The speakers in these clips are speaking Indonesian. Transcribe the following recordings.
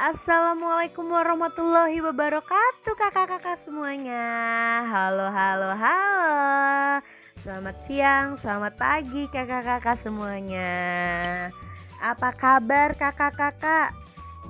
Assalamualaikum warahmatullahi wabarakatuh kakak-kakak semuanya. Halo halo halo. Selamat siang, selamat pagi kakak-kakak semuanya. Apa kabar kakak-kakak?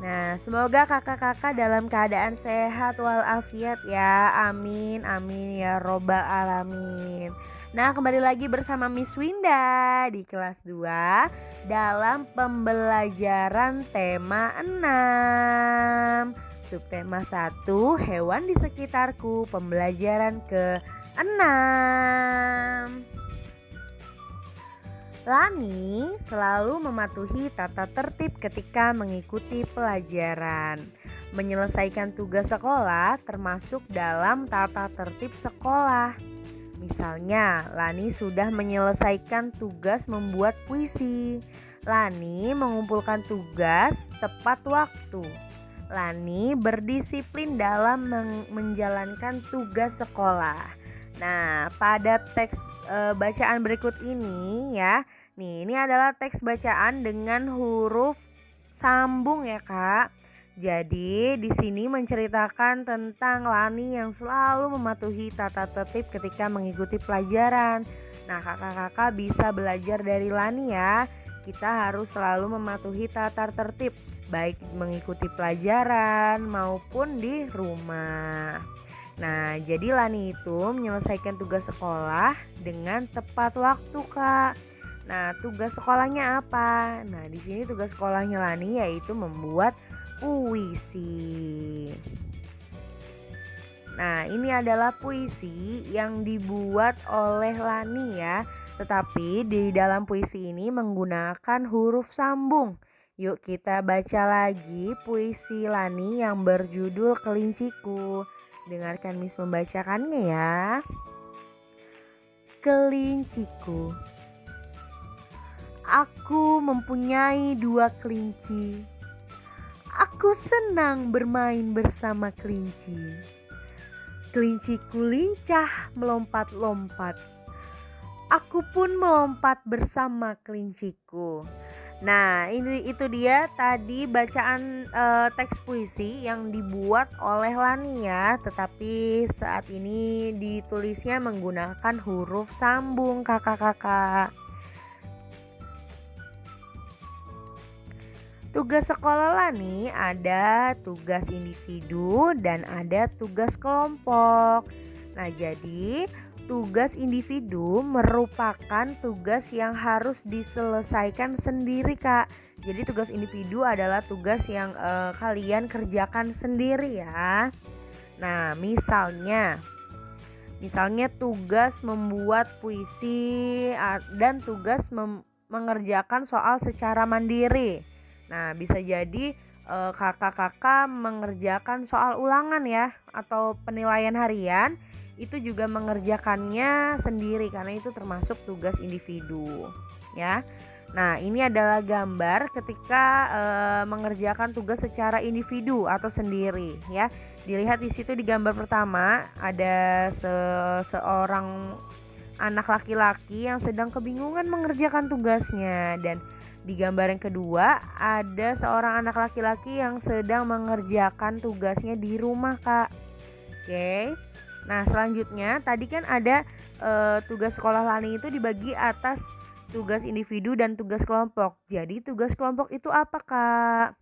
Nah, semoga kakak-kakak dalam keadaan sehat walafiat ya. Amin amin ya robbal alamin. Nah, kembali lagi bersama Miss Winda di kelas 2 dalam pembelajaran tema 6. Subtema 1, hewan di sekitarku, pembelajaran ke-6. Lani selalu mematuhi tata tertib ketika mengikuti pelajaran. Menyelesaikan tugas sekolah termasuk dalam tata tertib sekolah. Misalnya, Lani sudah menyelesaikan tugas membuat puisi. Lani mengumpulkan tugas tepat waktu. Lani berdisiplin dalam menjalankan tugas sekolah. Nah, pada teks bacaan berikut ini ya. Nih, ini adalah teks bacaan dengan huruf sambung ya, Kak. Jadi di sini menceritakan tentang Lani yang selalu mematuhi tata tertib ketika mengikuti pelajaran. Nah, kakak-kakak bisa belajar dari Lani ya. Kita harus selalu mematuhi tata tertib, baik mengikuti pelajaran maupun di rumah. Nah, jadi Lani itu menyelesaikan tugas sekolah dengan tepat waktu, Kak. Nah, tugas sekolahnya apa? Nah, di sini tugas sekolahnya Lani yaitu membuat puisi. Nah, ini adalah puisi yang dibuat oleh Lani ya. Tetapi di dalam puisi ini menggunakan huruf sambung. Yuk kita baca lagi puisi Lani yang berjudul Kelinciku. Dengarkan Miss membacakannya ya. Kelinciku. Aku mempunyai 2 kelinci. Aku senang bermain bersama kelinci. Kelinciku lincah melompat-lompat. Aku pun melompat bersama kelinciku. Nah, itu dia tadi bacaan teks puisi yang dibuat oleh Lani ya. Tetapi saat ini ditulisnya menggunakan huruf sambung kakak-kakak. Tugas sekolah Lani ada tugas individu dan ada tugas kelompok. Nah, jadi tugas individu merupakan tugas yang harus diselesaikan sendiri, Kak. Jadi tugas individu adalah tugas yang kalian kerjakan sendiri ya. Nah, misalnya tugas membuat puisi dan tugas mengerjakan soal secara mandiri. Nah, bisa jadi kakak-kakak mengerjakan soal ulangan ya, atau penilaian harian itu juga mengerjakannya sendiri karena itu termasuk tugas individu ya. Nah, ini adalah gambar ketika mengerjakan tugas secara individu atau sendiri ya. Dilihat di situ di gambar pertama ada seorang anak laki-laki yang sedang kebingungan mengerjakan tugasnya, dan di gambar yang kedua ada seorang anak laki-laki yang sedang mengerjakan tugasnya di rumah, Kak. Oke. Nah, selanjutnya tadi kan ada tugas sekolah Lani itu dibagi atas tugas individu dan tugas kelompok. Jadi tugas kelompok itu apa, Kak?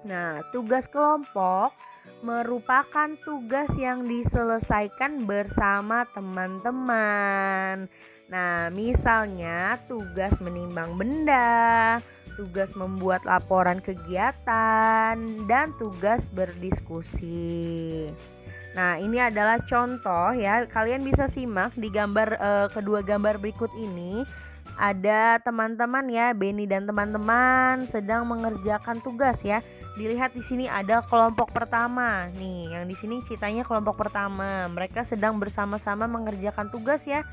Nah, tugas kelompok merupakan tugas yang diselesaikan bersama teman-teman. Nah, misalnya tugas menimbang benda, tugas membuat laporan kegiatan, dan tugas berdiskusi. Nah, ini adalah contoh ya. Kalian bisa simak di gambar kedua gambar berikut ini. Ada teman-teman ya, Beni dan teman-teman sedang mengerjakan tugas ya. Dilihat di sini ada kelompok pertama. Nih, yang di sini ceritanya kelompok pertama. Mereka sedang bersama-sama mengerjakan tugas ya.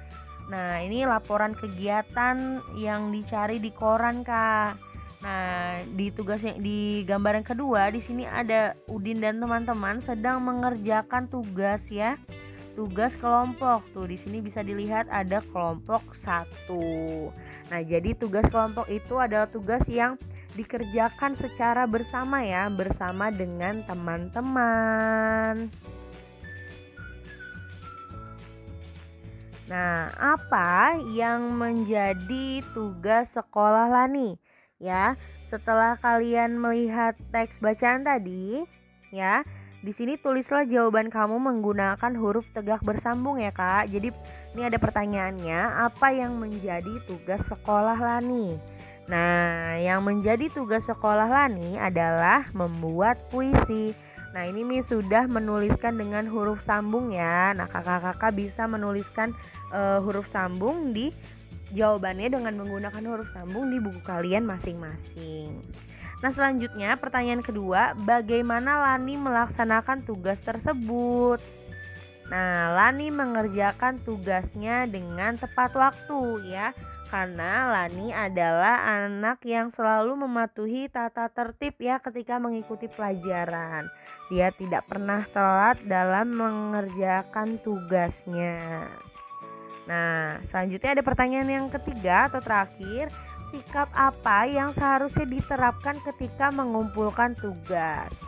Nah, ini laporan kegiatan yang dicari di koran, Kak. Nah, di gambar yang kedua di sini ada Udin dan teman-teman sedang mengerjakan tugas ya. Tugas kelompok. Tuh di sini bisa dilihat ada kelompok 1. Nah, jadi tugas kelompok itu adalah tugas yang dikerjakan secara bersama ya, bersama dengan teman-teman. Nah, apa yang menjadi tugas sekolah Lani? Ya, setelah kalian melihat teks bacaan tadi, ya, di sini tulislah jawaban kamu menggunakan huruf tegak bersambung ya, Kak. Jadi, ini ada pertanyaannya, apa yang menjadi tugas sekolah Lani? Nah, yang menjadi tugas sekolah Lani adalah membuat puisi. Nah, ini Mi sudah menuliskan dengan huruf sambung ya. Nah, kakak-kakak bisa menuliskan huruf sambung di jawabannya dengan menggunakan huruf sambung di buku kalian masing-masing. Nah, selanjutnya pertanyaan kedua, bagaimana Lani melaksanakan tugas tersebut? Nah, Lani mengerjakan tugasnya dengan tepat waktu ya. Karena Lani adalah anak yang selalu mematuhi tata tertib ya ketika mengikuti pelajaran. Dia tidak pernah telat dalam mengerjakan tugasnya. Nah, selanjutnya ada pertanyaan yang ketiga atau terakhir. Sikap apa yang seharusnya diterapkan ketika mengumpulkan tugas?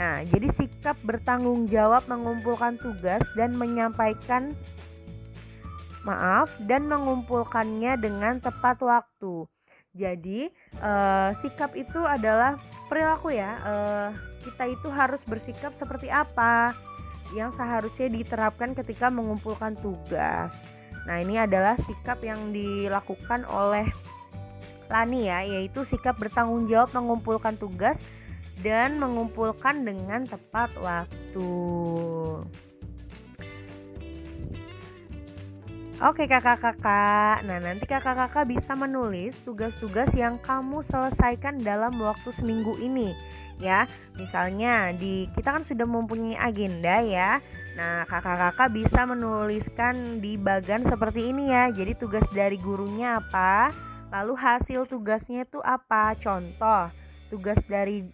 Nah, jadi sikap bertanggung jawab mengumpulkan tugas dan mengumpulkannya dengan tepat waktu. Jadi sikap itu adalah perilaku ya. Kita itu harus bersikap seperti apa yang seharusnya diterapkan ketika mengumpulkan tugas. Nah, ini adalah sikap yang dilakukan oleh Lani ya, yaitu sikap bertanggung jawab mengumpulkan tugas dan mengumpulkan dengan tepat waktu. Oke kakak-kakak, nah nanti kakak-kakak bisa menulis tugas-tugas yang kamu selesaikan dalam waktu seminggu ini ya. Misalnya kita kan sudah mempunyai agenda ya. Nah kakak-kakak bisa menuliskan di bagan seperti ini ya. Jadi tugas dari gurunya apa, lalu hasil tugasnya itu apa. Contoh, tugas dari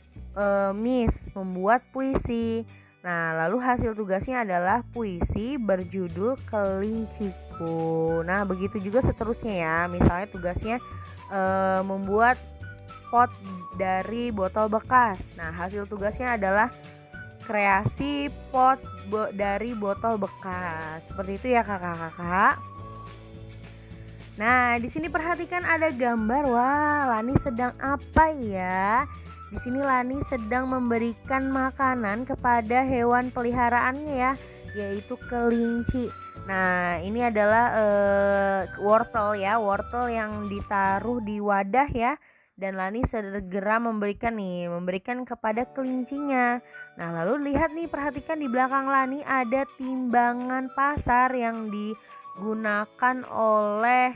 Miss membuat puisi. Nah, lalu hasil tugasnya adalah puisi berjudul Kelinciku. Nah, begitu juga seterusnya ya. Misalnya tugasnya membuat pot dari botol bekas. Nah, hasil tugasnya adalah kreasi pot dari botol bekas. Seperti itu ya kakak-kakak. Nah, di sini perhatikan ada gambar. Wah, Lani sedang apa ya? Di sini Lani sedang memberikan makanan kepada hewan peliharaannya ya, yaitu kelinci. Nah, ini adalah wortel ya, wortel yang ditaruh di wadah ya. Dan Lani segera memberikan kepada kelincinya. Nah, lalu lihat nih, perhatikan di belakang Lani ada timbangan pasar yang digunakan oleh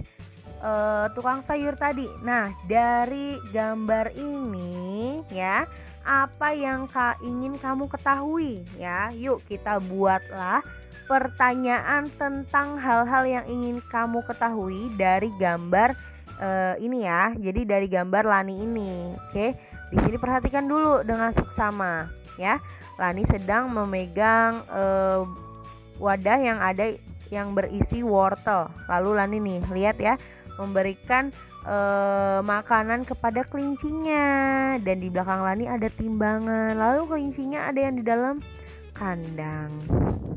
tukang sayur tadi. Nah, dari gambar ini ya, apa yang ingin kamu ketahui ya? Yuk kita buatlah pertanyaan tentang hal-hal yang ingin kamu ketahui dari gambar ini ya. Jadi dari gambar Lani ini. Oke. Di sini perhatikan dulu dengan seksama ya. Lani sedang memegang wadah yang berisi wortel. Lalu Lani nih, lihat ya, memberikan makanan kepada kelincinya. Dan di belakang Lani ada timbangan. Lalu kelincinya ada yang di dalam kandang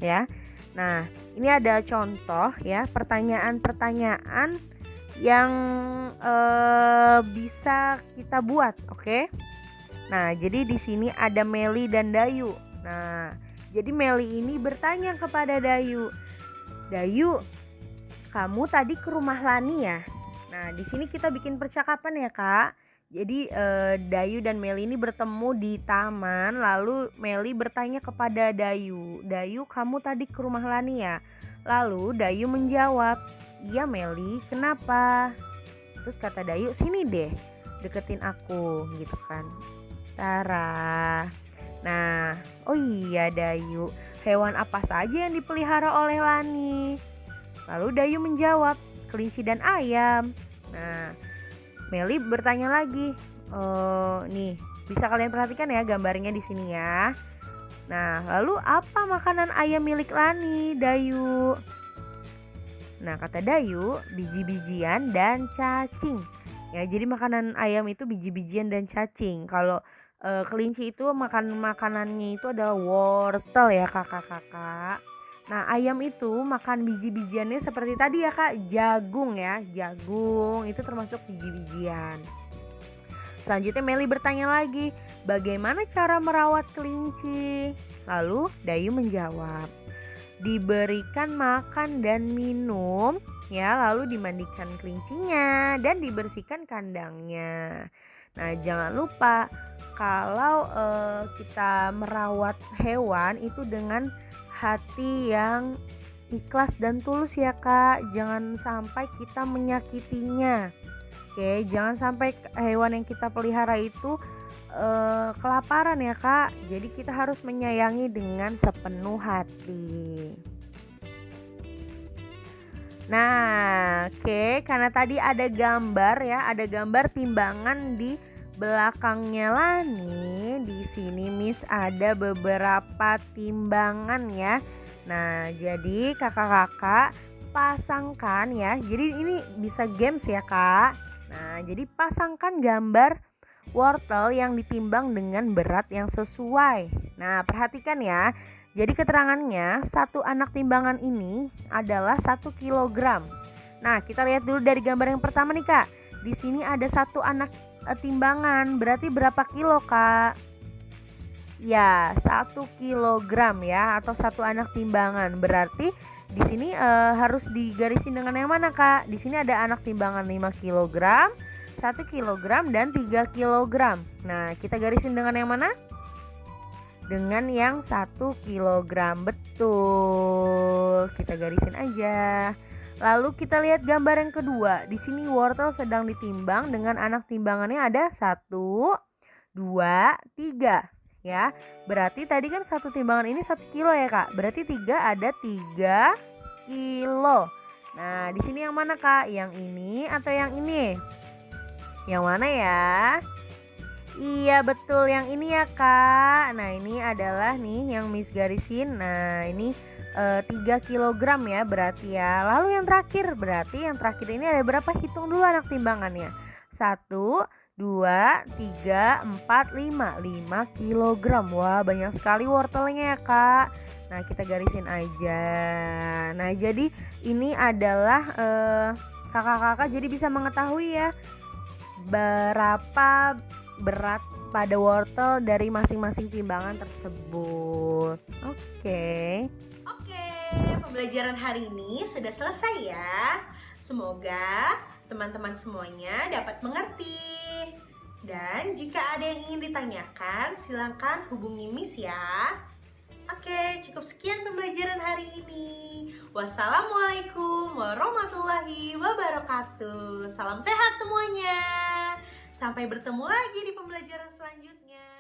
ya. Nah, ini ada contoh ya, pertanyaan-pertanyaan yang bisa kita buat, oke? Nah, jadi di sini ada Meli dan Dayu. Nah, jadi Meli ini bertanya kepada Dayu, "Dayu, kamu tadi ke rumah Lani ya?" Nah, di sini kita bikin percakapan ya, Kak. Jadi Dayu dan Meli ini bertemu di taman. Lalu Meli bertanya kepada Dayu, "Dayu, kamu tadi ke rumah Lani ya?" Lalu Dayu menjawab, "Iya Meli, kenapa?" Terus kata Dayu, "Sini deh, deketin aku," gitu kan. Tara. Nah, oh iya Dayu, hewan apa saja yang dipelihara oleh Lani? Lalu Dayu menjawab, "Kelinci dan ayam." Nah, Meli bertanya lagi, nih bisa kalian perhatikan ya gambarnya di sini ya. Nah, lalu apa makanan ayam milik Lani, Dayu? Nah, kata Dayu, biji-bijian dan cacing. Ya, jadi makanan ayam itu biji-bijian dan cacing. Kalau kelinci itu makan makanannya itu adalah wortel ya kakak-kakak. Nah, ayam itu makan biji-bijiannya seperti tadi ya kak, jagung ya, jagung itu termasuk biji-bijian. Selanjutnya Meli bertanya lagi, bagaimana cara merawat kelinci? Lalu Dayu menjawab, diberikan makan dan minum ya, lalu dimandikan kelincinya dan dibersihkan kandangnya. Nah, jangan lupa kalau kita merawat hewan itu dengan hati yang ikhlas dan tulus ya kak. Jangan sampai kita menyakitinya. Oke, jangan sampai hewan yang kita pelihara itu kelaparan ya kak. Jadi kita harus menyayangi dengan sepenuh hati. Nah, oke, karena tadi ada gambar ya, ada gambar timbangan di belakangnya Lani. Di sini Miss ada beberapa timbangan ya. Nah, jadi kakak-kakak pasangkan ya. Jadi ini bisa games ya kak. Nah, jadi pasangkan gambar wortel yang ditimbang dengan berat yang sesuai. Nah, perhatikan ya. Jadi keterangannya satu anak timbangan ini adalah 1 kilogram. Nah, kita lihat dulu dari gambar yang pertama nih kak. Di sini ada satu anak timbangan, berarti berapa kilo kak? Ya, 1 kilogram ya, atau satu anak timbangan. Berarti di sini harus digarisin dengan yang mana kak? Di sini ada anak timbangan 5 kilogram, 1 kilogram dan 3 kilogram. Nah, kita garisin dengan yang mana? Dengan yang 1 kilogram, betul. Kita garisin aja. Lalu kita lihat gambar yang kedua. Di sini wortel sedang ditimbang dengan anak timbangannya ada 1, 2, 3 ya. Berarti tadi kan satu timbangan ini 1 kilo ya kak. Berarti 3 ada 3 kilo. Nah, di sini yang mana kak? Yang ini atau yang ini? Yang mana ya? Iya betul, yang ini ya kak. Nah, ini adalah nih yang Miss garisin. Nah, ini 3 kilogram ya berarti ya. Lalu yang terakhir, berarti yang terakhir ini ada berapa? Hitung dulu anak timbangannya. 1, 2, 3, 4, 5 kilogram. Wah, banyak sekali wortelnya ya kak. Nah, kita garisin aja. Nah, jadi ini adalah kakak-kakak jadi bisa mengetahui ya berapa berat pada wortel dari masing-masing timbangan tersebut. Oke, pembelajaran hari ini sudah selesai ya. Semoga teman-teman semuanya dapat mengerti. Dan jika ada yang ingin ditanyakan, silakan hubungi Miss ya. Oke, cukup sekian pembelajaran hari ini. Wassalamualaikum warahmatullahi wabarakatuh. Salam sehat semuanya. Sampai bertemu lagi di pembelajaran selanjutnya.